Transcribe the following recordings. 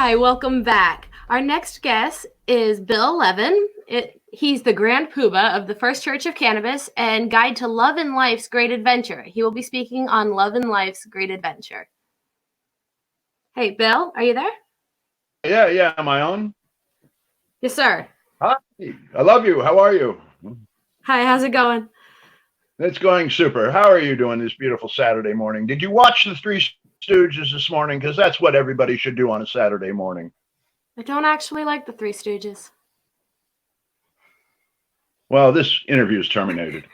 Hi, welcome back. Our next guest is Bill Levin. He's the Grand Poobah of the First Church of Cannabis and Guide to Love and Life's Great Adventure. He will be speaking on Love and Life's Great Adventure. Hey, Bill, are you there? Yeah. Am I on? Yes, sir. Hi. I love you. How are you? Hi, how's it going? It's going super. How are you doing this beautiful Saturday morning? Did you watch the Three Stooges this morning? Because that's what everybody should do on a Saturday morning. I don't actually like the Three Stooges. Well, this interview is terminated.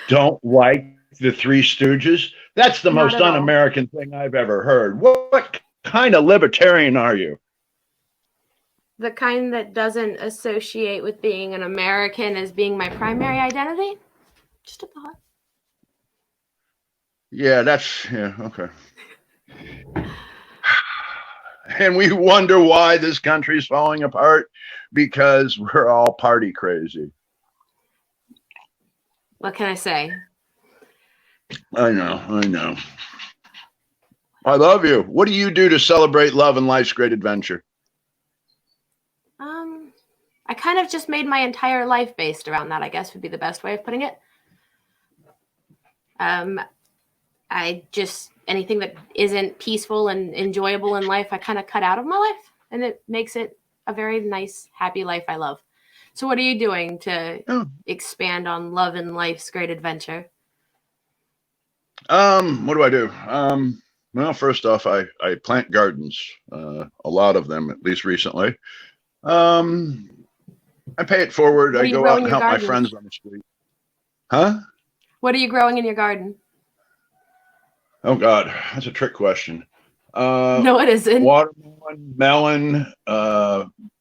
Don't like the Three Stooges? That's the most un-American thing I've ever heard. What kind of libertarian are you? The kind that doesn't associate with being an American as being my primary identity? Just a thought. Yeah, okay. And we wonder why this country's falling apart because we're all party crazy. What can I say? I know. I love you. What do you do to celebrate love and life's great adventure? I kind of just made my entire life based around that, I guess would be the best way of putting it. Anything that isn't peaceful and enjoyable in life, I kind of cut out of my life, and it makes it a very nice, happy life I love. So what are you doing to expand on love and life's great adventure? What do I do? Well, first off, I plant gardens, a lot of them, at least recently. I pay it forward. I go out and help my friends on the street. Huh? What are you growing in your garden? Oh, God, that's a trick question. No, it isn't. Watermelon, melon.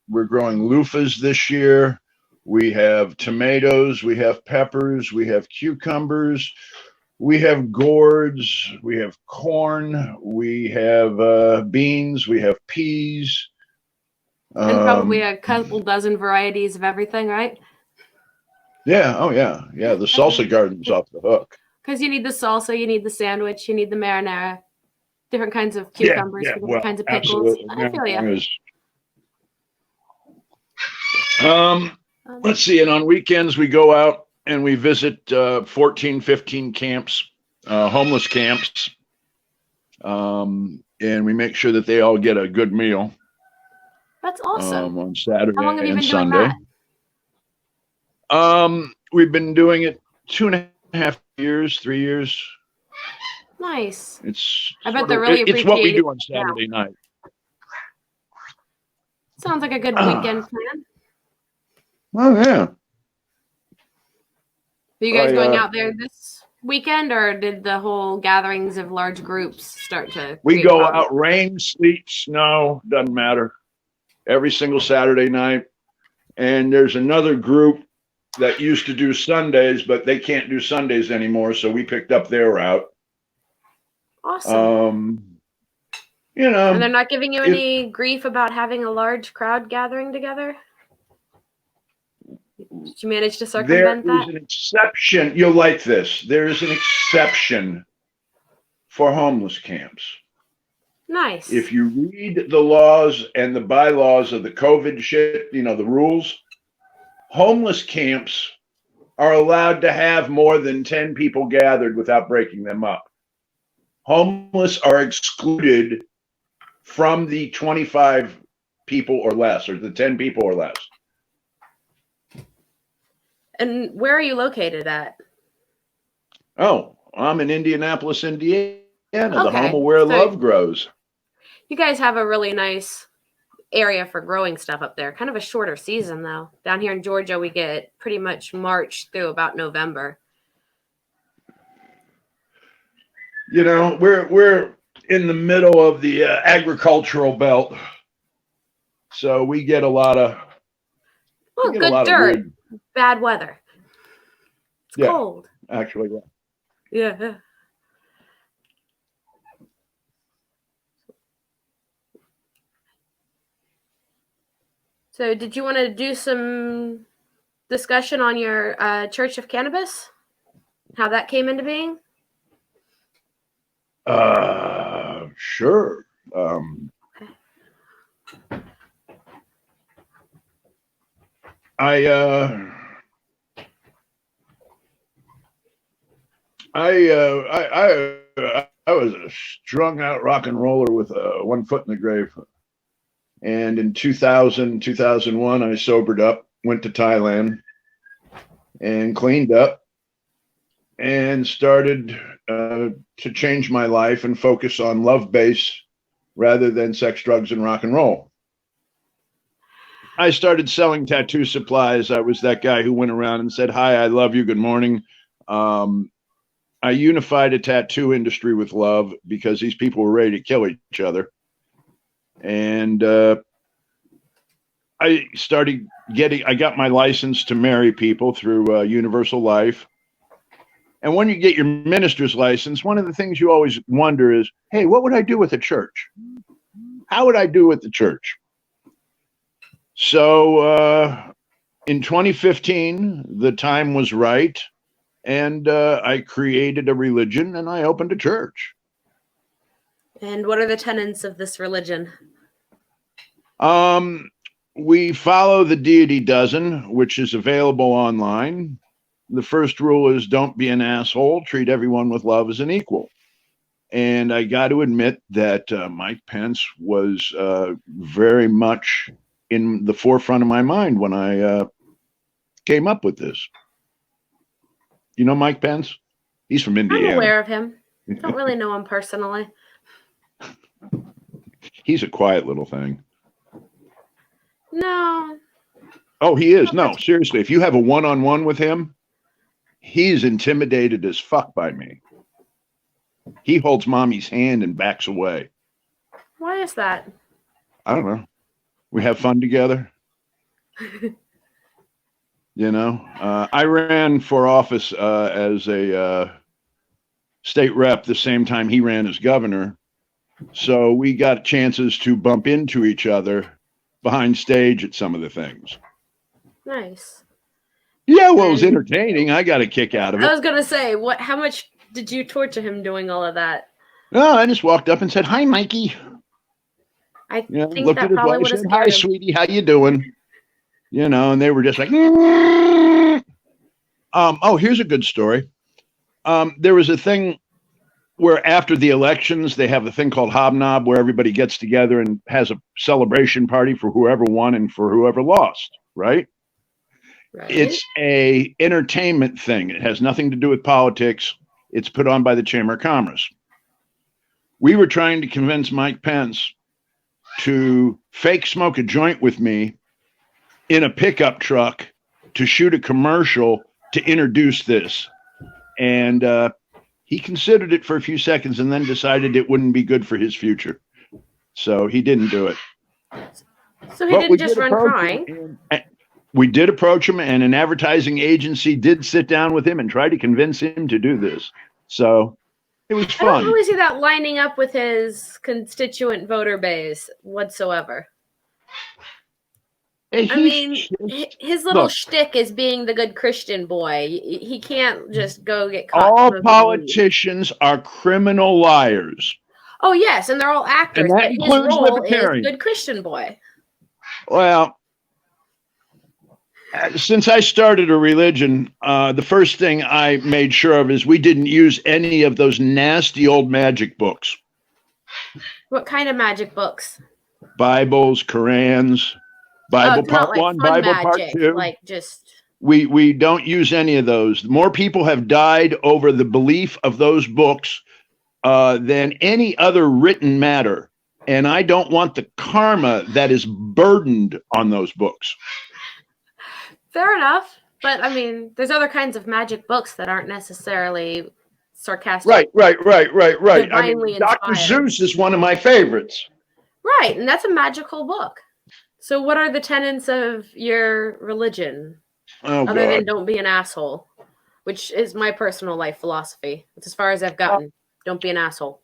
We're growing loofahs this year. We have tomatoes. We have peppers. We have cucumbers. We have gourds. We have corn. We have beans. We have peas. And probably a couple dozen varieties of everything, right? Yeah. Oh, yeah. Yeah. The salsa garden's off the hook. Because you need the salsa, you need the sandwich, you need the marinara, different kinds of cucumbers, different kinds of pickles. Absolutely. I feel you. Let's see. And on weekends, we go out and we visit 14, 15 camps, homeless camps. And we make sure that they all get a good meal. That's awesome. On Saturday How long have you been Sunday. doing that? We've been doing it 2.5 years, 3 years. Nice. I bet they're really appreciative. It's what we do on Saturday night. Sounds like a good weekend plan. Oh, yeah. Are you guys going out there this weekend, or did the whole gatherings of large groups start to? We go out, rain, sleet, snow, doesn't matter. Every single Saturday night. And there's another group that used to do Sundays, but they can't do Sundays anymore, so we picked up their route. Awesome. And they're not giving you any grief about having a large crowd gathering together? Did you manage to circumvent that? There is an exception. You'll like this. There is an exception for homeless camps. Nice. If you read the laws and the bylaws of the COVID shit, the rules, homeless camps are allowed to have more than 10 people gathered without breaking them up. Homeless are excluded from the 25 people or less, or the 10 people or less. And where are you located at? Oh, I'm in Indianapolis, Indiana, the home of where love grows. You guys have a really nice area for growing stuff up there. Kind of a shorter season, though. Down here in Georgia, we get pretty much March through about November. We're in the middle of the agricultural belt, so we get a lot of good dirt, bad weather. It's cold. Actually, yeah. So did you want to do some discussion on your Church of Cannabis? How that came into being? Sure. I was a strung out rock and roller with one foot in the grave. And in 2001, I sobered up, went to Thailand and cleaned up and started to change my life and focus on love base rather than sex, drugs, and rock and roll. I started selling tattoo supplies. I was that guy who went around and said, "Hi, I love you. Good morning." I unified a tattoo industry with love because these people were ready to kill each other. And I got my license to marry people through Universal Life. And when you get your minister's license, one of the things you always wonder is, hey, what would I do with a church? How would I do with the church? So in 2015, the time was right. And I created a religion and I opened a church. And what are the tenets of this religion? We follow the Deity Dozen, which is available online. The first rule is don't be an asshole. Treat everyone with love as an equal. And I got to admit that Mike Pence was very much in the forefront of my mind when I came up with this. You know Mike Pence? He's from Indiana. I'm aware of him. Don't really know him personally. He's a quiet little thing. No. Oh, he is. No, seriously. If you have a one-on-one with him, he's intimidated as fuck by me. He holds mommy's hand and backs away. Why is that? I don't know. We have fun together. You know, I ran for office as a state rep the same time he ran as governor. So we got chances to bump into each other behind stage at some of the things. Nice. Yeah, well, it was entertaining. I got a kick out of it. I was going to say, how much did you torture him doing all of that? No, I just walked up and said, "Hi, Mikey." I think that probably would have scared him. "Hi, sweetie, how you doing?" You know, and they were just like, oh, here's a good story. There was a thing where after the elections, they have a thing called Hobnob where everybody gets together and has a celebration party for whoever won and for whoever lost, right? Right. It's a entertainment thing. It has nothing to do with politics. It's put on by the Chamber of Commerce. We were trying to convince Mike Pence to fake smoke a joint with me in a pickup truck to shoot a commercial to introduce this. And he considered it for a few seconds and then decided it wouldn't be good for his future. So he didn't do it. So he didn't just run crying? We did approach him, and an advertising agency did sit down with him and try to convince him to do this. So it was fun. I don't really see that lining up with his constituent voter base whatsoever. I mean, his little shtick is being the good Christian boy. He can't just go get caught. All politicians are criminal liars. Oh, yes, and they're all actors. And that includes libertarians. Is good Christian boy. Well, since I started a religion, the first thing I made sure of is we didn't use any of those nasty old magic books. What kind of magic books? Bibles, Korans. Bible part one, Bible part two. Like just we don't use any of those. More people have died over the belief of those books than any other written matter. And I don't want the karma that is burdened on those books. Fair enough. But I mean, there's other kinds of magic books that aren't necessarily sarcastic. Right. I mean, Dr. Inspired. Seuss is one of my favorites. Right, and that's a magical book. So what are the tenets of your religion? Other than don't be an asshole, which is my personal life philosophy. It's as far as I've gotten. Don't be an asshole.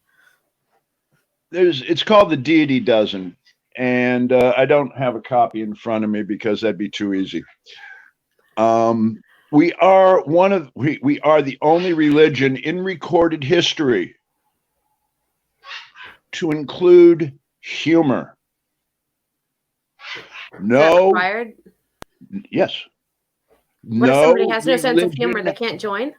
It's called the Deity Dozen, and I don't have a copy in front of me because that'd be too easy. We are the only religion in recorded history to include humor. No. Required? Yes. What if No somebody has no sense of humor? religion, They can't join?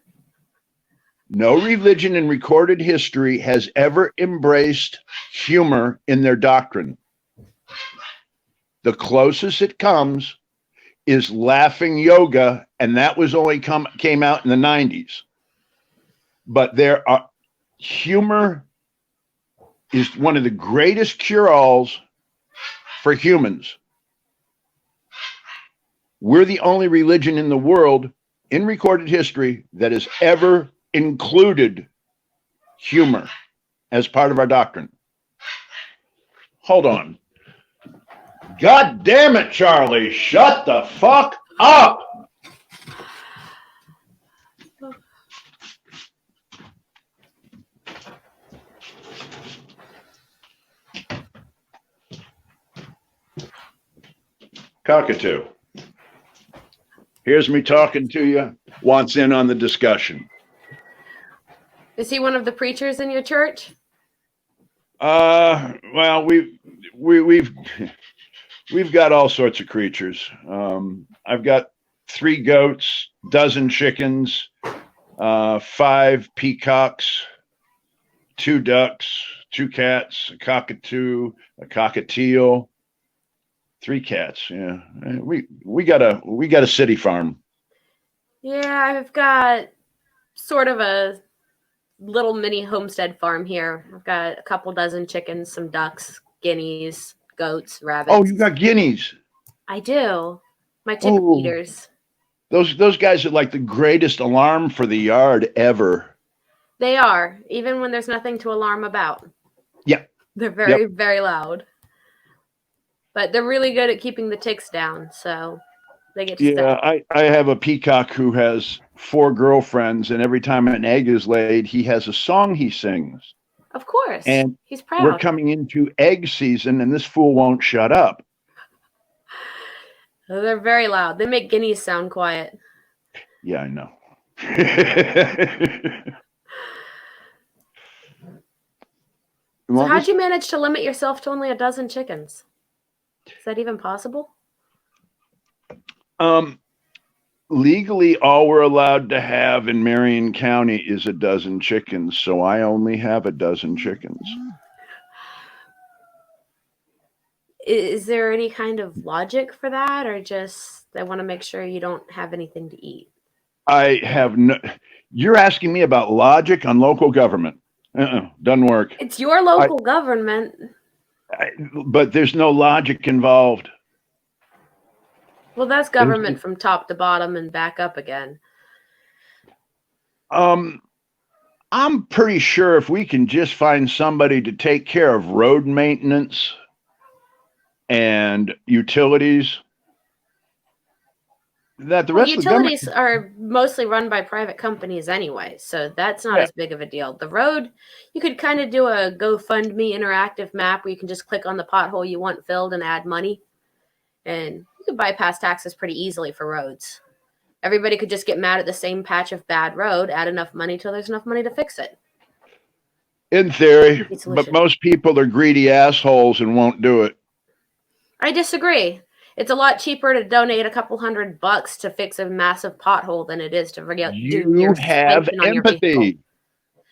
no religion in recorded history has ever embraced humor in their doctrine. The closest it comes is laughing yoga, and that was only came out in the 90s. But humor is one of the greatest cure-alls for humans. We're the only religion in the world in recorded history that has ever included humor as part of our doctrine. Hold on. God damn it, Charlie. Shut the fuck up. Cockatoo. Here's me talking to you, wants in on the discussion. Is he one of the preachers in your church? Well, we've got all sorts of creatures. I've got 3 goats, dozen chickens, 5 peacocks, 2 ducks, 2 cats, a cockatoo, a cockatiel, 3 cats. Yeah, we got a city farm. Yeah, I've got sort of a little mini homestead farm here. I've got a couple dozen chickens, some ducks, guineas, goats, rabbits. Oh, you got guineas. I do. My chicken eaters. Those guys are like the greatest alarm for the yard ever. They are, even when there's nothing to alarm about. Yeah. They're very, very loud. But they're really good at keeping the ticks down, so they get to stay. I have a peacock who has 4 girlfriends, and every time an egg is laid, he has a song he sings. Of course. And he's proud. We're coming into egg season, and this fool won't shut up. They're very loud. They make guineas sound quiet. Yeah, I know. So how'd you manage to limit yourself to only a dozen chickens? Is that even possible? Legally, all we're allowed to have in Marion County is a dozen chickens, so I only have a dozen chickens. Is there any kind of logic for that, or just they want to make sure you don't have anything to eat? I have no. You're asking me about logic on local government. Doesn't work. It's your local government. But there's no logic involved. Well, that's government from top to bottom and back up again. I'm pretty sure if we can just find somebody to take care of road maintenance and utilities, that the rest of the utilities are mostly run by private companies anyway, so that's not as big of a deal. The road, you could kind of do a GoFundMe interactive map where you can just click on the pothole you want filled and add money, and you could bypass taxes pretty easily for roads. Everybody could just get mad at the same patch of bad road, add enough money till there's enough money to fix it. In theory, but most people are greedy assholes and won't do it. I disagree. It's a lot cheaper to donate a couple $100 to fix a massive pothole than it is to do your suspension on your vehicle.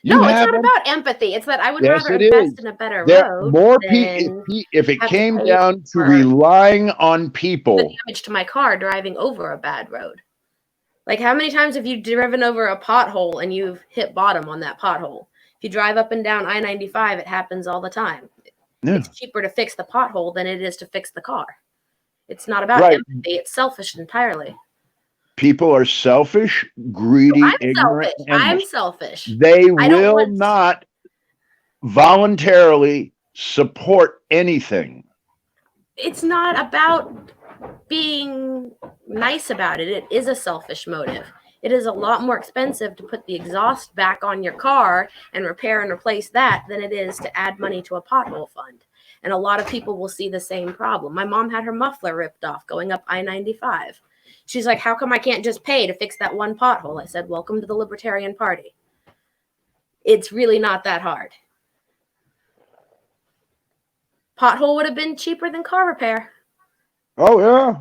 No, it's not about empathy. It's that I would rather invest in a better road. More people. If it came down to relying on people, the damage to my car driving over a bad road. Like, how many times have you driven over a pothole and you've hit bottom on that pothole? If you drive up and down I-95, it happens all the time. Yeah. It's cheaper to fix the pothole than it is to fix the car. It's not about empathy. It's selfish entirely. People are selfish, greedy, ignorant. I'm selfish. They will not voluntarily support anything. It's not about being nice about it. It is a selfish motive. It is a lot more expensive to put the exhaust back on your car and repair and replace that than it is to add money to a pothole fund. And a lot of people will see the same problem. My mom had her muffler ripped off going up I-95. She's like, how come I can't just pay to fix that one pothole? I said, welcome to the Libertarian Party. It's really not that hard. Pothole would have been cheaper than car repair. Oh, yeah.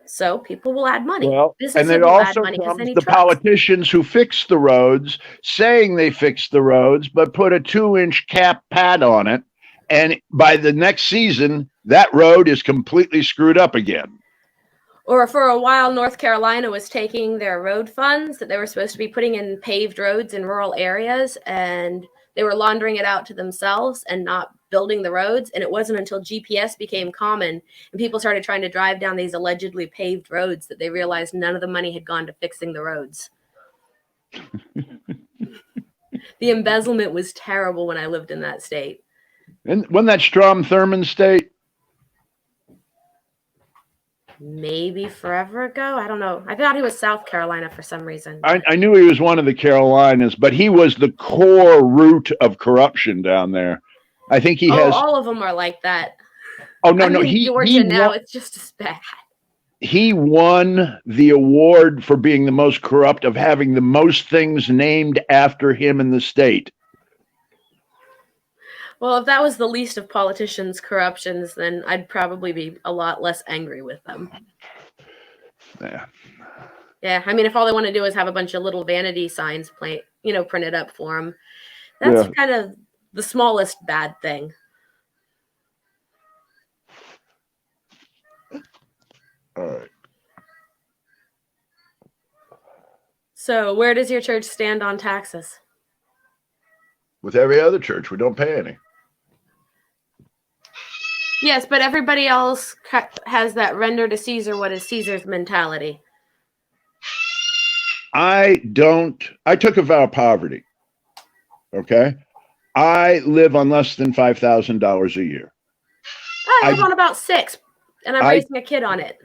So people will add money. Well, and Businesses it will add also money because they comes need the trucks. politicians who fix the roads saying they fix the roads, but put a 2-inch cap pad on it. And by the next season, that road is completely screwed up again. Or for a while, North Carolina was taking their road funds that they were supposed to be putting in paved roads in rural areas, and they were laundering it out to themselves and not building the roads. And it wasn't until GPS became common and people started trying to drive down these allegedly paved roads that they realized none of the money had gone to fixing the roads. The embezzlement was terrible when I lived in that state. And wasn't that Strom Thurmond state? Maybe forever ago. I don't know. I thought he was South Carolina for some reason. I knew he was one of the Carolinas, but he was the core root of corruption down there. I think he has. All of them are like that. Oh, no, I'm no. in Georgia now. It's just as bad. He won the award for being the most corrupt, of having the most things named after him in the state. Well, if that was the least of politicians' corruptions, then I'd probably be a lot less angry with them. Yeah. Yeah, I mean, if all they want to do is have a bunch of little vanity signs printed up for them, that's kind of the smallest bad thing. All right. So, where does your church stand on taxes? With every other church, we don't pay any. Yes, but everybody else has that render to Caesar what is Caesar's mentality. I took a vow of poverty. Okay. I live on less than $5,000 a year. I live on about $6,000, and I'm raising a kid on it.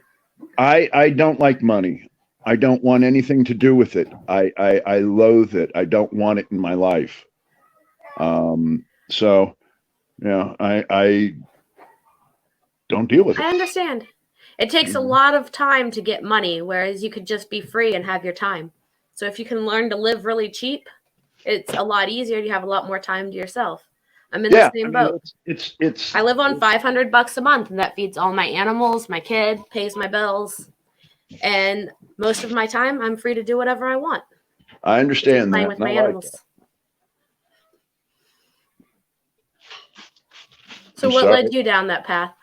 I don't like money. I don't want anything to do with it. I loathe it. I don't want it in my life. So, I don't deal with it. I understand. It takes a lot of time to get money, whereas you could just be free and have your time. So if you can learn to live really cheap, it's a lot easier. You have a lot more time to yourself. I'm in the same boat. I live on $500 a month, and that feeds all my animals, my kid, pays my bills, and most of my time I'm free to do whatever I want. I understand playing that. with my animals. So what led you down that path?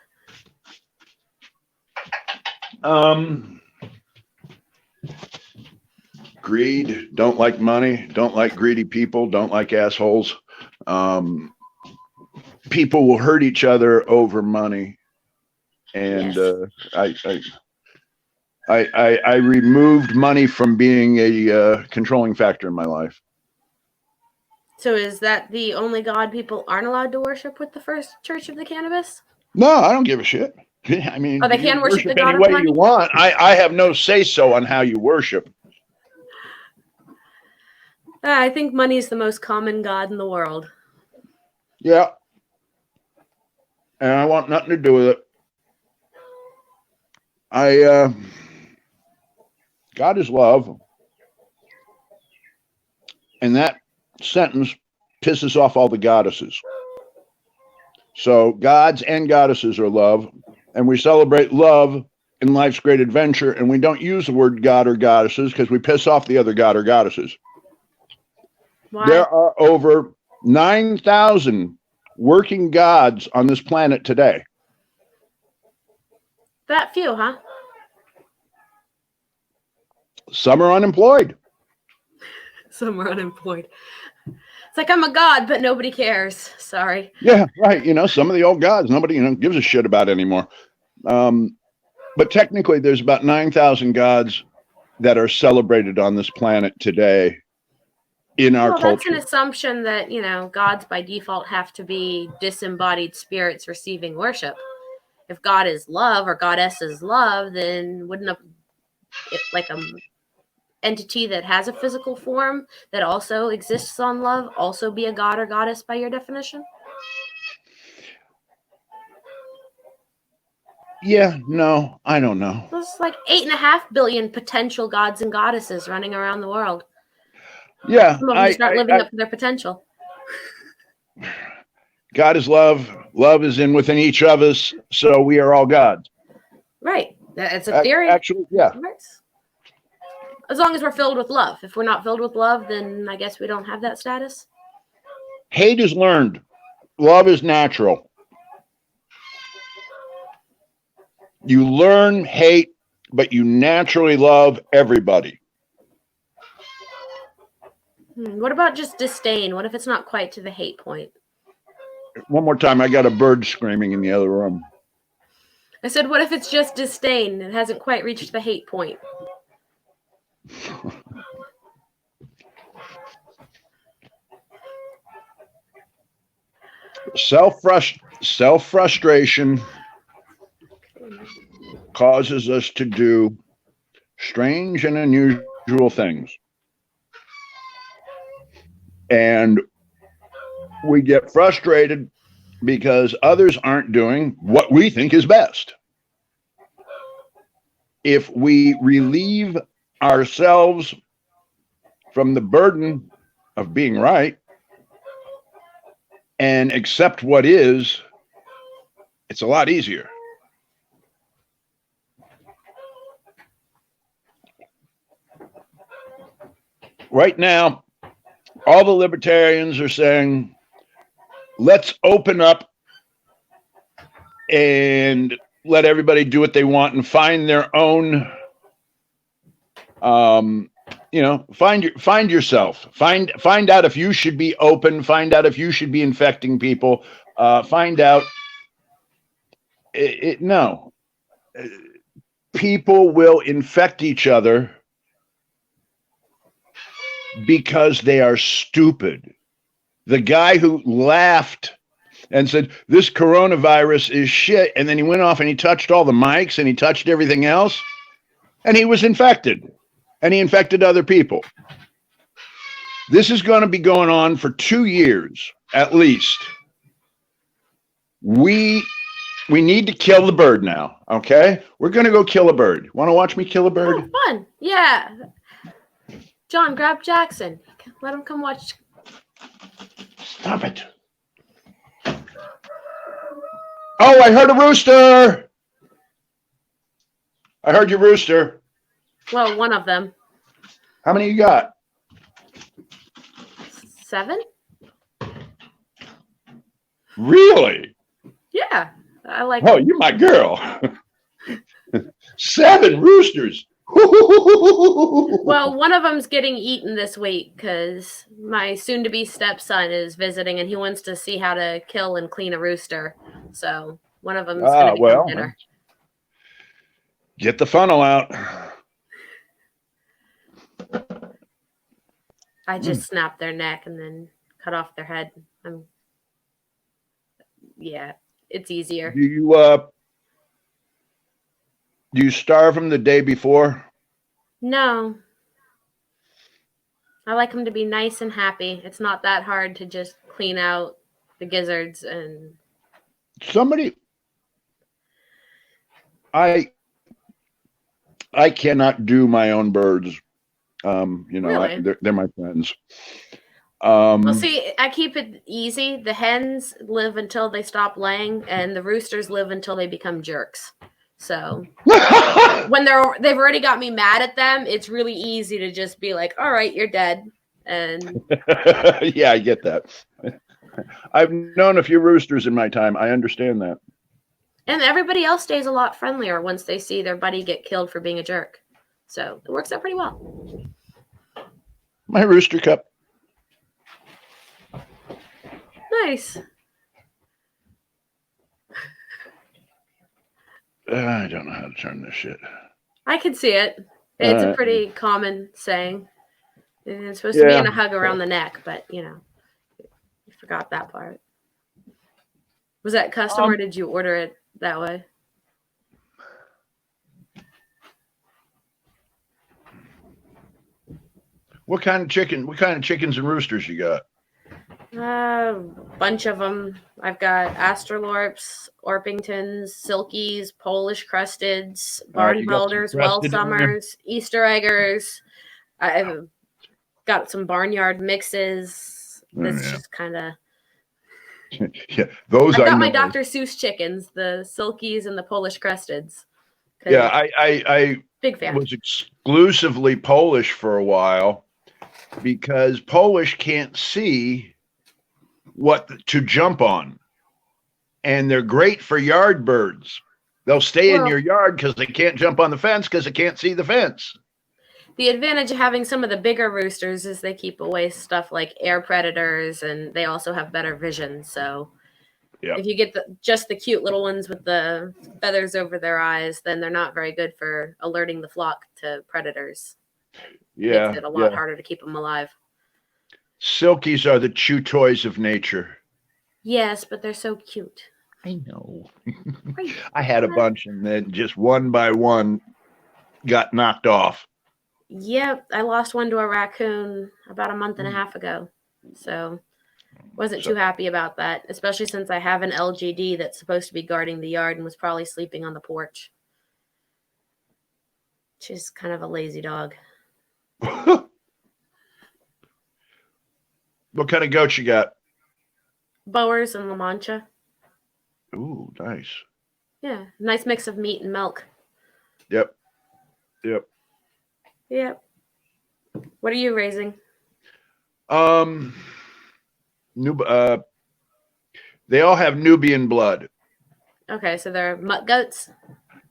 Greed. Don't like money. Don't like greedy people. Don't like assholes. People will hurt each other over money, and I removed money from being a controlling factor in my life. So is that the only God people aren't allowed to worship with the First Church of the Cannabis? No, I don't give a shit. I mean, they can worship the God any way you want. I have no say so on how you worship. I think money is the most common God in the world. Yeah. And I want nothing to do with it. God is love. And that sentence pisses off all the goddesses. So gods and goddesses are love, and we celebrate love in life's great adventure, and we don't use the word god or goddesses because we piss off the other god or goddesses. Why? There are over 9,000 working gods on this planet today. That few, huh? Some are unemployed. Some are unemployed. It's like I'm a god, but nobody cares. Sorry. Yeah, right. Some of the old gods, nobody gives a shit about anymore. But technically, there's about 9,000 gods that are celebrated on this planet today in our culture. That's an assumption that, gods by default have to be disembodied spirits receiving worship. If God is love or goddess is love, then wouldn't entity that has a physical form that also exists on love also be a god or goddess by your definition? Yeah, no, I don't know. There's like 8.5 billion potential gods and goddesses running around the world. Yeah. Some of them just aren't living up to their potential. God is love. Love is in within each of us. So we are all gods. Right. It's a theory. Actually, yeah. It works. As long as we're filled with love. If we're not filled with love, then I guess we don't have that status. Hate is learned. Love is natural. You learn hate, but you naturally love everybody. What about just disdain? What if it's not quite to the hate point? One more time. I got a bird screaming in the other room. I said, what if it's just disdain? It hasn't quite reached the hate point. Self-frustration causes us to do strange and unusual things. And we get frustrated because others aren't doing what we think is best. If we relieve ourselves from the burden of being right and accept what is, it's a lot easier. Right now, all the libertarians are saying, let's open up and let everybody do what they want and find their own, find yourself, find out if you should be open, find out if you should be infecting people, find out. No, people will infect each other because they are stupid. The guy who laughed and said, this coronavirus is shit, and then he went off and he touched all the mics and he touched everything else, and he was infected, and he infected other people. This is going to be going on for 2 years, at least. We need to kill the bird now, okay? We're going to go kill a bird. Want to watch me kill a bird? Oh, fun. Yeah. John, grab Jackson. Let him come watch. Stop it. Oh, I heard a rooster. I heard your rooster. Well, one of them. How many you got? 7? Really? Yeah. I like Oh, you're my girl. 7 roosters. Well, one of them's getting eaten this week because my soon-to-be stepson is visiting and he wants to see how to kill and clean a rooster. So one of them's going to become dinner. Get the funnel out. I just snap their neck and then cut off their head. Yeah, it's easier. Do you starve them the day before? No. I like them to be nice and happy. It's not that hard to just clean out the gizzards and... I cannot do my own birds. Really? They're my friends. Well, see, I keep it easy. The hens live until they stop laying, and the roosters live until they become jerks. So when they've already got me mad at them, it's really easy to just be like, all right, you're dead. And yeah, I get that. I've known a few roosters in my time. I understand that. And everybody else stays a lot friendlier once they see their buddy get killed for being a jerk. So it works out pretty well. My rooster cup. Nice. I don't know how to turn this shit. I can see it. It's a pretty common saying. It's supposed to be in a hug around the neck, but, you forgot that part. Was that custom or did you order it that way? What kind of chickens and roosters you got? Bunch of them. I've got Astralorps, Orpingtons, Silkies, Polish Crusteds, Barn Builders, Wellsummers, Easter Eggers. I've got some barnyard mixes. It's just kind of... Yeah, those I've I got my know. Dr. Seuss chickens, the Silkies and the Polish Cresteds. Yeah, I Big fan. was exclusively Polish for a while because Polish can't see what to jump on, and they're great for yard birds. They'll stay in your yard because they can't jump on the fence because they can't see the fence. The advantage of having some of the bigger roosters is they keep away stuff like air predators, and they also have better vision. So if you get just the cute little ones with the feathers over their eyes, then they're not very good for alerting the flock to predators. Yeah, Makes it a lot harder to keep them alive. Silkies are the chew toys of nature. Yes, but they're so cute. I know. I had a bunch, and then just one by one got knocked off. Yep, I lost one to a raccoon about a month and a half ago. So wasn't too happy about that, especially since I have an LGD that's supposed to be guarding the yard and was probably sleeping on the porch. She's kind of a lazy dog. What kind of goat you got? Boers and La Mancha. Ooh, nice. Yeah, nice mix of meat and milk. Yep. What are you raising? They all have Nubian blood. Okay, so they're mutt goats?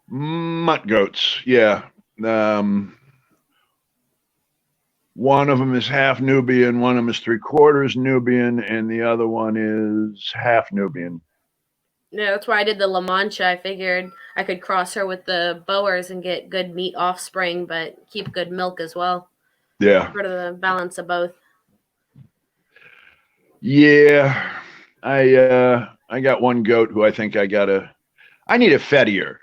Mutt goats, yeah. One of them is half Nubian, one of them is 3/4 Nubian, and the other one is half Nubian. Yeah, that's why I did the La Mancha. I figured I could cross her with the Boers and get good meat offspring, but keep good milk as well. Yeah. For the balance of both. Yeah. I got one goat who I think I need a fettier.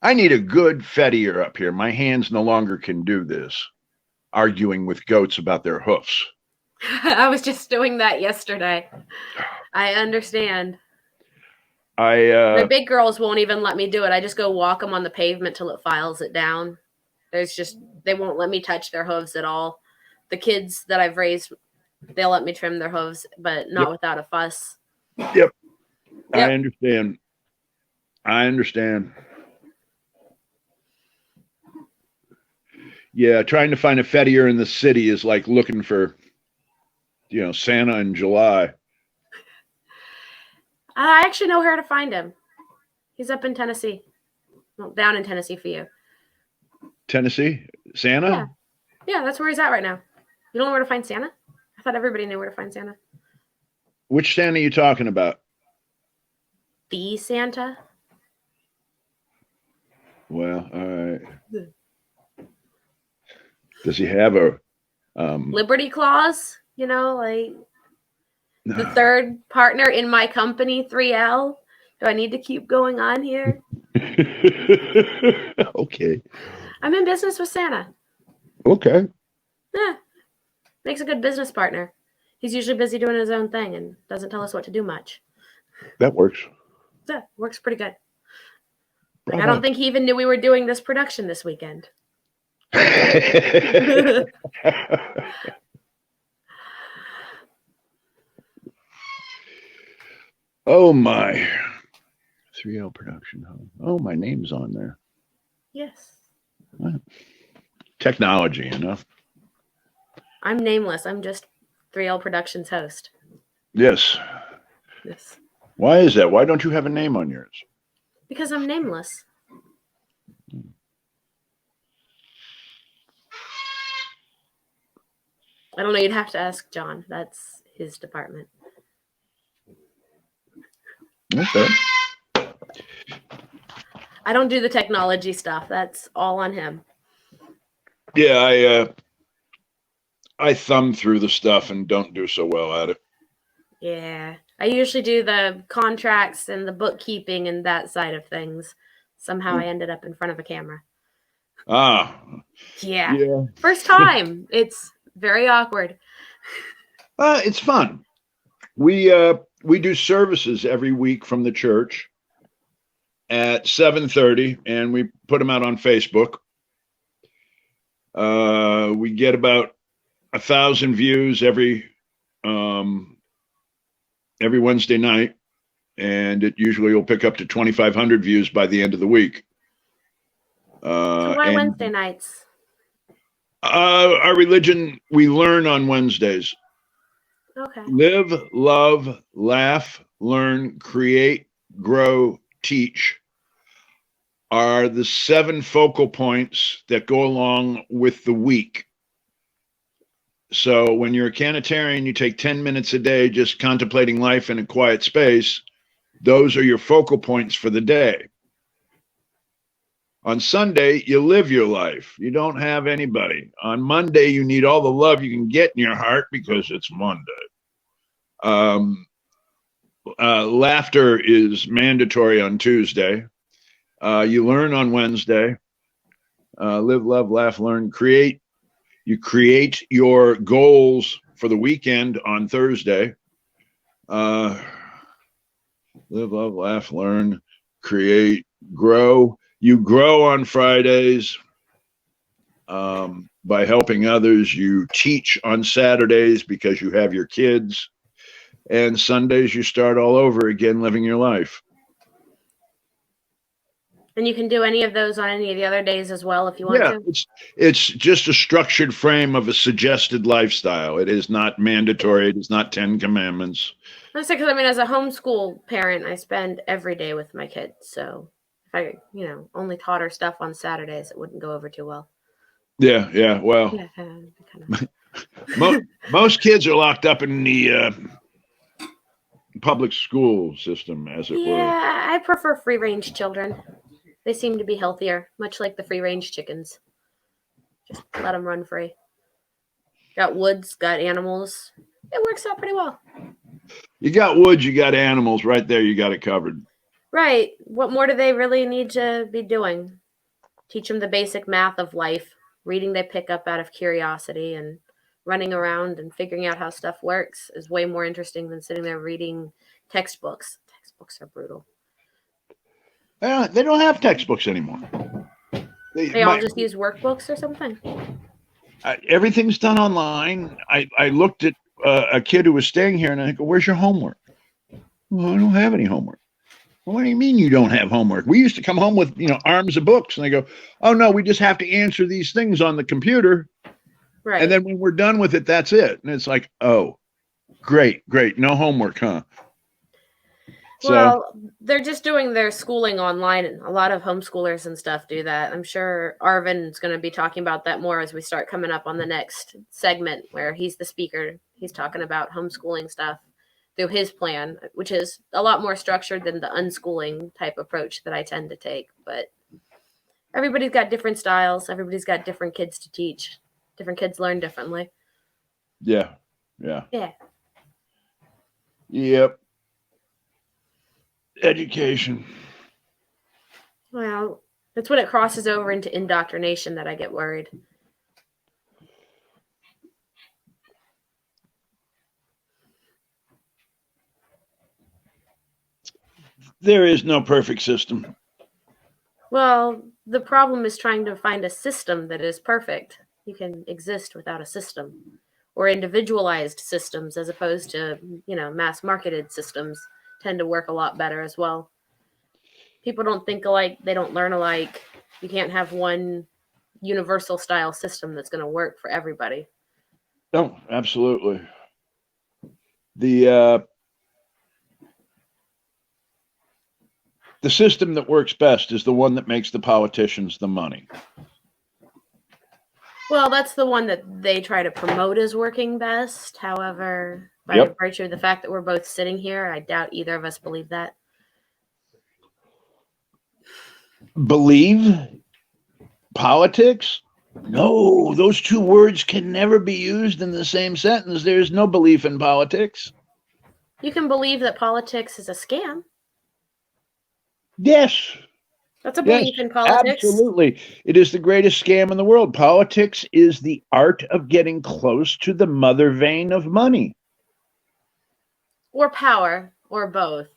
I need a good fettier up here. My hands no longer can do this, arguing with goats about their hoofs. I was just doing that yesterday. I understand. My big girls won't even let me do it. I just go walk them on the pavement till it files it down. They won't let me touch their hooves at all. The kids that I've raised, they'll let me trim their hooves, but not without a fuss. Yep. I understand. Yeah, trying to find a fettier in the city is like looking for, Santa in July. I actually know where to find him. He's up in Tennessee. Well, down in Tennessee for you. Tennessee? Santa? Yeah, that's where he's at right now. You don't know where to find Santa? I thought everybody knew where to find Santa. Which Santa are you talking about? The Santa? Well, all right. Does he have a Liberty Claus? The third partner in my company, 3L. Do I need to keep going on here? Okay. I'm in business with Santa. Okay. Yeah. Makes a good business partner. He's usually busy doing his own thing and doesn't tell us what to do much. That works. Yeah, works pretty good. I don't think he even knew we were doing this production this weekend. Oh my. 3L production. Oh, my name's on there. Yes. What? Technology, I'm nameless. I'm just 3L Productions host. Yes. Why is that? Why don't you have a name on yours? Because I'm nameless. I don't know. You'd have to ask John. That's his department. Okay. I don't do the technology stuff. That's all on him. Yeah, I thumb through the stuff and don't do so well at it. Yeah. I usually do the contracts and the bookkeeping and that side of things. Somehow I ended up in front of a camera. Yeah. First time. It's very awkward. It's fun. We do services every week from the church at 7:30, and we put them out on Facebook. We get about 1,000 views every every Wednesday night, and it usually will pick up to 2,500 views by the end of the week. So why Wednesday nights? Our religion, we learn on Wednesdays. Okay. Live, love, laugh, learn, create, grow, teach are the 7 focal points that go along with the week. So when you're a Canitarian, you take 10 minutes a day just contemplating life in a quiet space. Those are your focal points for the day. On Sunday, you live your life. You don't have anybody. On Monday, you need all the love you can get in your heart because it's Monday. Laughter is mandatory on Tuesday. You learn on Wednesday. Live, love, laugh, learn, create. You create your goals for the weekend on Thursday. Live, love, laugh, learn, create, grow. You grow on Fridays by helping others. You teach on Saturdays because you have your kids. And Sundays, you start all over again, living your life. And you can do any of those on any of the other days as well if you want to? It's just a structured frame of a suggested lifestyle. It is not mandatory. It is not 10 commandments. That's because, I mean, as a homeschool parent, I spend every day with my kids. So if I, only taught her stuff on Saturdays, it wouldn't go over too well. Yeah. Well, most kids are locked up in the public school system, as it were. Yeah, I prefer free-range children. They seem to be healthier, much like the free-range chickens. Just let them run free. Got woods, got animals. It works out pretty well. You got woods, you got animals. Right there, you got it covered. Right. What more do they really need to be doing? Teach them the basic math of life. Reading they pick up out of curiosity, and running around and figuring out how stuff works is way more interesting than sitting there reading textbooks. Textbooks are brutal. They don't have textbooks anymore. They all just use workbooks or something? Everything's done online. I looked at a kid who was staying here, and I go, "Where's your homework?" "Well, I don't have any homework." "Well, what do you mean you don't have homework? We used to come home with, arms of books." And they go, "Oh, no, we just have to answer these things on the computer. Right. And then when we're done with it, that's it." And it's like, oh, great. No homework, huh? Well, they're just doing their schooling online, and a lot of homeschoolers and stuff do that. I'm sure Arvin's going to be talking about that more as we start coming up on the next segment where he's the speaker. He's talking about homeschooling stuff through his plan, which is a lot more structured than the unschooling type approach that I tend to take. But everybody's got different styles. Everybody's got different kids to teach. Different kids learn differently. Yeah. Yep. Education. Well, that's when it crosses over into indoctrination that I get worried. There is no perfect system. Well, the problem is trying to find a system that is perfect. You can exist without a system, or individualized systems as opposed to, mass marketed systems tend to work a lot better as well. People don't think alike. They don't learn alike. You can't have one universal style system that's going to work for everybody. No, absolutely. The system that works best is the one that makes the politicians the money. Well, that's the one that they try to promote as working best. However, by virtue of the fact that we're both sitting here, I doubt either of us believe that. Believe politics? No, those two words can never be used in the same sentence. There's no belief in politics. You can believe that politics is a scam. Yes. That's a belief in politics. Absolutely. It is the greatest scam in the world. Politics is the art of getting close to the mother vein of money. Or power, or both.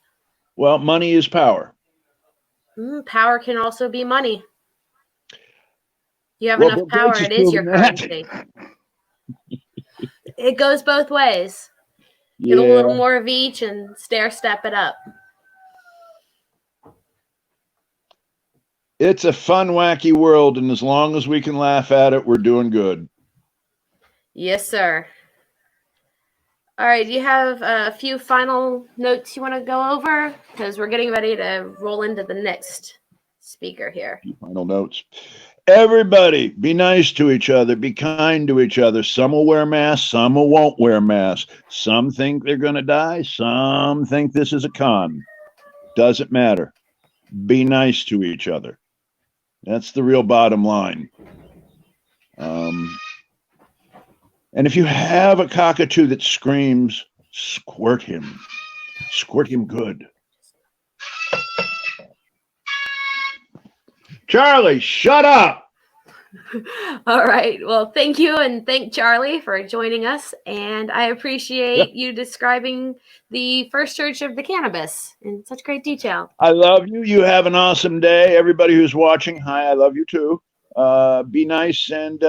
Well, money is power. Power can also be money. You have enough power, it is your currency. It goes both ways. Get a Yeah. little more of each and step it up. It's a fun, wacky world, and as long as we can laugh at it, we're doing good. Yes, sir. All right, do you have a few final notes you want to go over? Because we're getting ready to roll into the next speaker here. Final notes. Everybody, be nice to each other. Be kind to each other. Some will wear masks. Some won't wear masks. Some think they're going to die. Some think this is a con. Doesn't matter. Be nice to each other. That's the real bottom line. And if you have a cockatoo that screams, squirt him. Squirt him good. Charlie, shut up. All right. Well, thank you, and thank Charlie for joining us. And I appreciate you describing the First Church of the Cannabis in such great detail. I love you. You have an awesome day. Everybody who's watching, hi, I love you too. Be nice and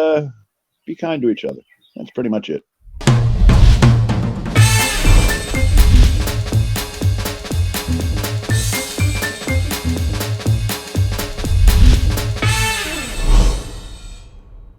be kind to each other. That's pretty much it.